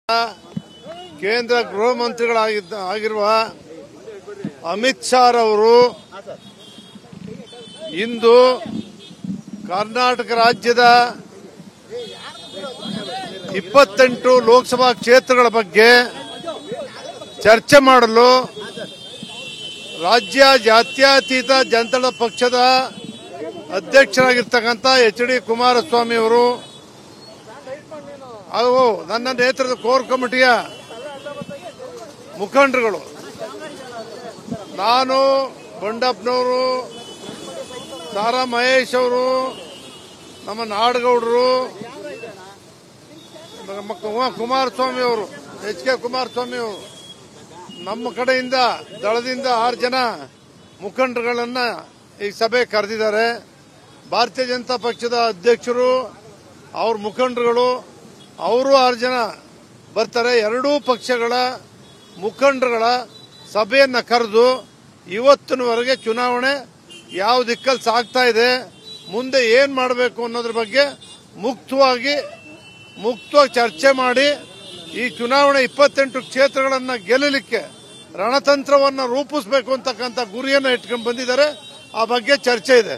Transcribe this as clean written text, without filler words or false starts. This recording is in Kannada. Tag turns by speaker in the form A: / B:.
A: ಕೇಂದ್ರ ಗೃಹ ಮಂತ್ರಿಗಳಾಗಿರುವ ಅಮಿತ್ ಶಾ ಅವರು ಇಂದು ಕರ್ನಾಟಕ ರಾಜ್ಯದ 28 ಲೋಕಸಭಾ ಕ್ಷೇತ್ರಗಳ ಬಗ್ಗೆ ಚರ್ಚೆ ಮಾಡಲು ರಾಜ್ಯ ಜಾತ್ಯತೀತ ಜನತಾ ಪಕ್ಷದ ಅಧ್ಯಕ್ಷರಾಗಿರ್ತಕ್ಕಂಥ ಎಚ್.ಡಿ. ಕುಮಾರಸ್ವಾಮಿ ಅವರು ಹಾಗೂ ನನ್ನ ನೇತೃತ್ವದ ಕೋರ್ ಕಮಿಟಿಯ ಮುಖಂಡರುಗಳು, ನಾನು, ಬಂಡಪ್ಪನವರು, ತಾರಾ ಮಹೇಶ್ ಅವರು, ನಮ್ಮ ನಾಡಗೌಡರು, ಕುಮಾರಸ್ವಾಮಿ ಅವರು, ಎಚ್.ಕೆ. ಕುಮಾರಸ್ವಾಮಿ ಅವರು, ನಮ್ಮ ಕಡೆಯಿಂದ ದಳದಿಂದ 6 ಜನ ಮುಖಂಡರುಗಳನ್ನ ಈ ಸಭೆ ಕರೆದಿದ್ದಾರೆ. ಭಾರತೀಯ ಜನತಾ ಪಕ್ಷದ ಅಧ್ಯಕ್ಷರು, ಅವ್ರ ಮುಖಂಡರುಗಳು, ಅವರು 6 ಜನ ಬರ್ತಾರೆ. ಎರಡೂ ಪಕ್ಷಗಳ ಮುಖಂಡರುಗಳ ಸಭೆಯನ್ನ ಕರೆದು ಇವತ್ತಿನವರೆಗೆ ಚುನಾವಣೆ ಯಾವ ದಿಕ್ಕಲ್ಲಿ ಸಾಗ್ತಾ ಇದೆ, ಮುಂದೆ ಏನ್ ಮಾಡಬೇಕು ಅನ್ನೋದ್ರ ಬಗ್ಗೆ ಮುಕ್ತವಾಗಿ ಚರ್ಚೆ ಮಾಡಿ ಈ ಚುನಾವಣೆ 28 ಕ್ಷೇತ್ರಗಳನ್ನ ಗೆಲ್ಲಲಿಕ್ಕೆ ರಣತಂತ್ರವನ್ನ ರೂಪಿಸಬೇಕು ಅಂತಕ್ಕಂಥ ಗುರಿಯನ್ನ ಇಟ್ಕೊಂಡು ಬಂದಿದ್ದಾರೆ. ಆ ಬಗ್ಗೆ ಚರ್ಚೆ ಇದೆ.